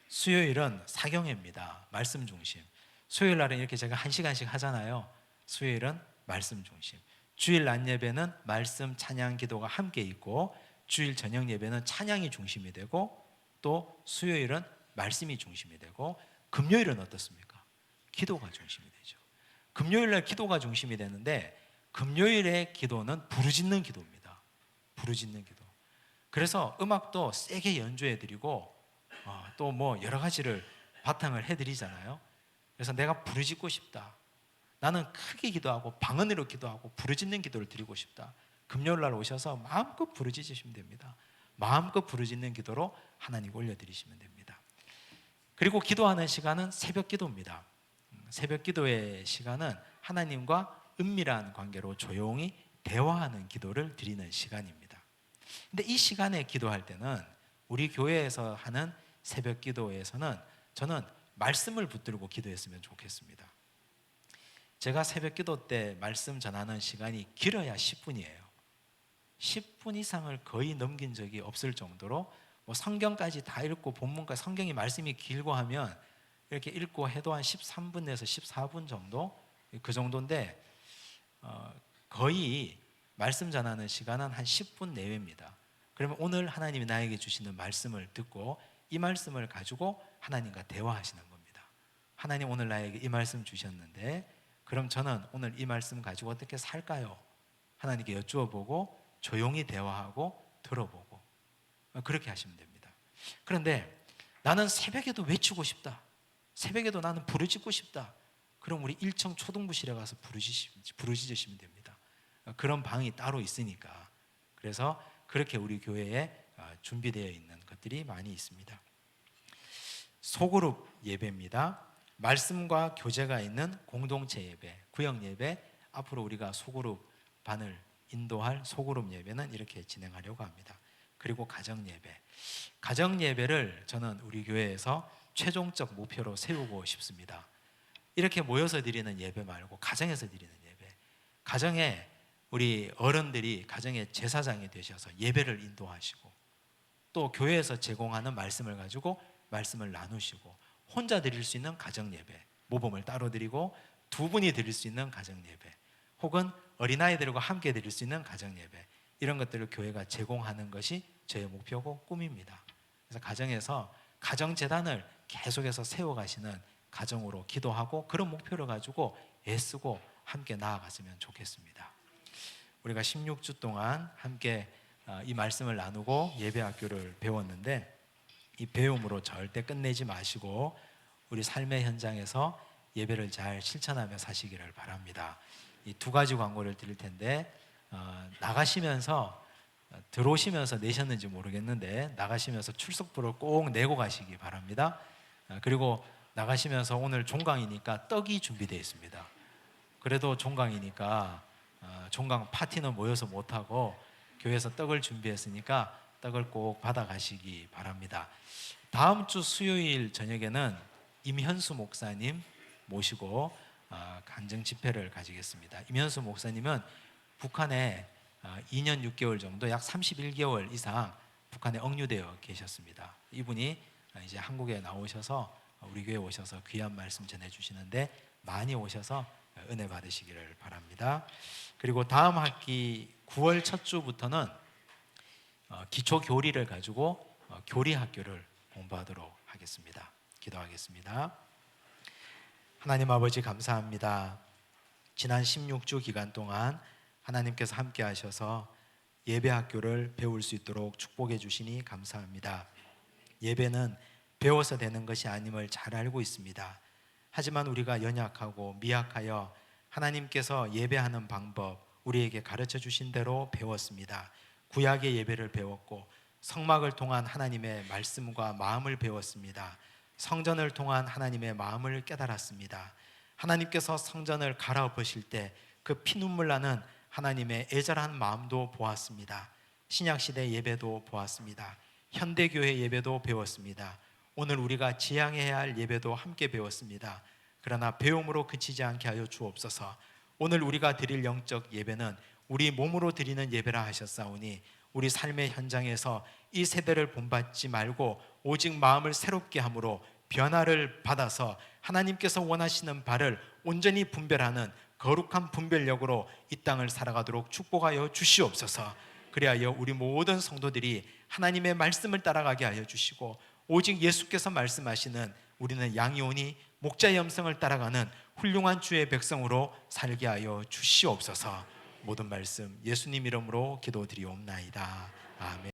수요일은 사경회입니다. 말씀 중심. 수요일 날은 이렇게 제가 1시간씩 하잖아요. 수요일은 말씀 중심. 주일 낮 예배는 말씀, 찬양, 기도가 함께 있고 주일 저녁 예배는 찬양이 중심이 되고 또 수요일은 말씀이 중심이 되고 금요일은 어떻습니까? 기도가 중심이 되죠. 금요일 날 기도가 중심이 되는데 금요일의 기도는 부르짖는 기도입니다. 부르짖는 기도. 그래서 음악도 세게 연주해 드리고 또 뭐 여러 가지를 바탕을 해 드리잖아요. 그래서 내가 부르짖고 싶다. 나는 크게 기도하고 방언으로 기도하고 부르짖는 기도를 드리고 싶다. 금요일 날 오셔서 마음껏 부르짖으시면 됩니다. 마음껏 부르짖는 기도로 하나님 올려드리시면 됩니다. 그리고 기도하는 시간은 새벽 기도입니다. 새벽 기도의 시간은 하나님과 은밀한 관계로 조용히 대화하는 기도를 드리는 시간입니다. 근데 이 시간에 기도할 때는 우리 교회에서 하는 새벽 기도에서는 저는 말씀을 붙들고 기도했으면 좋겠습니다. 제가 새벽 기도 때 말씀 전하는 시간이 길어야 10분이에요. 10분 이상을 거의 넘긴 적이 없을 정도로 뭐 성경까지 다 읽고 본문까지 성경이 말씀이 길고 하면 이렇게 읽고 해도 한 13분에서 14분 정도 그 정도인데 거의 말씀 전하는 시간은 한 10분 내외입니다. 그러면 오늘 하나님이 나에게 주시는 말씀을 듣고 이 말씀을 가지고 하나님과 대화하시는 겁니다. 하나님 오늘 나에게 이 말씀 주셨는데 그럼 저는 오늘 이 말씀 가지고 어떻게 살까요? 하나님께 여쭈어보고 조용히 대화하고 들어보고 그렇게 하시면 됩니다. 그런데 나는 새벽에도 외치고 싶다. 새벽에도 나는 부르짖고 싶다. 그럼 우리 1층 초등부실에 가서 부르짖으시면 됩니다. 그런 방이 따로 있으니까. 그래서 그렇게 우리 교회에 준비되어 있는 것들이 많이 있습니다. 소그룹 예배입니다. 말씀과 교제가 있는 공동체 예배, 구역 예배, 앞으로 우리가 소그룹 반을 인도할 소그룹 예배는 이렇게 진행하려고 합니다. 그리고 가정 예배. 가정 예배를 저는 우리 교회에서 최종적 목표로 세우고 싶습니다. 이렇게 모여서 드리는 예배 말고 가정에서 드리는 예배. 가정에 우리 어른들이 가정의 제사장이 되셔서 예배를 인도하시고 또 교회에서 제공하는 말씀을 가지고 말씀을 나누시고 혼자 드릴 수 있는 가정 예배, 모범을 따로 드리고 두 분이 드릴 수 있는 가정 예배 혹은 어린아이들과 함께 드릴 수 있는 가정 예배 이런 것들을 교회가 제공하는 것이 저의 목표고 꿈입니다. 그래서 가정에서 가정재단을 계속해서 세워가시는 가정으로 기도하고 그런 목표를 가지고 애쓰고 함께 나아갔으면 좋겠습니다. 우리가 16주 동안 함께 이 말씀을 나누고 예배학교를 배웠는데 이 배움으로 절대 끝내지 마시고 우리 삶의 현장에서 예배를 잘 실천하며 사시기를 바랍니다. 이 두 가지 광고를 드릴 텐데 나가시면서 들어오시면서 내셨는지 모르겠는데 나가시면서 출석부를 꼭 내고 가시기 바랍니다. 그리고 나가시면서 오늘 종강이니까 떡이 준비되어 있습니다. 그래도 종강이니까 종강 파티는 모여서 못하고 교회에서 떡을 준비했으니까 떡을 꼭 받아가시기 바랍니다. 다음 주 수요일 저녁에는 임현수 목사님 모시고 간증 집회를 가지겠습니다. 임현수 목사님은 북한에 2년 6개월 정도 약 31개월 이상 북한에 억류되어 계셨습니다. 이분이 이제 한국에 나오셔서 우리 교회에 오셔서 귀한 말씀 전해주시는데 많이 오셔서 은혜 받으시기를 바랍니다. 그리고 다음 학기 9월 첫 주부터는 기초 교리를 가지고 교리 학교를 공부하도록 하겠습니다. 기도하겠습니다. 하나님 아버지 감사합니다. 지난 16주 기간 동안 하나님께서 함께 하셔서 예배 학교를 배울 수 있도록 축복해 주시니 감사합니다. 예배는 배워서 되는 것이 아님을 잘 알고 있습니다. 하지만 우리가 연약하고 미약하여 하나님께서 예배하는 방법 우리에게 가르쳐 주신 대로 배웠습니다. 구약의 예배를 배웠고 성막을 통한 하나님의 말씀과 마음을 배웠습니다. 성전을 통한 하나님의 마음을 깨달았습니다. 하나님께서 성전을 갈아엎으실 때 그 피눈물 나는 하나님의 애절한 마음도 보았습니다. 신약시대 예배도 보았습니다. 현대교회 예배도 배웠습니다. 오늘 우리가 지향해야 할 예배도 함께 배웠습니다. 그러나 배움으로 그치지 않게 하여 주옵소서. 오늘 우리가 드릴 영적 예배는 우리 몸으로 드리는 예배라 하셨사오니 우리 삶의 현장에서 이 세대를 본받지 말고 오직 마음을 새롭게 함으로 변화를 받아서 하나님께서 원하시는 바를 온전히 분별하는 거룩한 분별력으로 이 땅을 살아가도록 축복하여 주시옵소서. 그리하여 우리 모든 성도들이 하나님의 말씀을 따라가게 하여 주시고 오직 예수께서 말씀하시는 우리는 양이오니 목자의 염성을 따라가는 훌륭한 주의 백성으로 살게 하여 주시옵소서. 모든 말씀 예수님 이름으로 기도드리옵나이다. 아멘.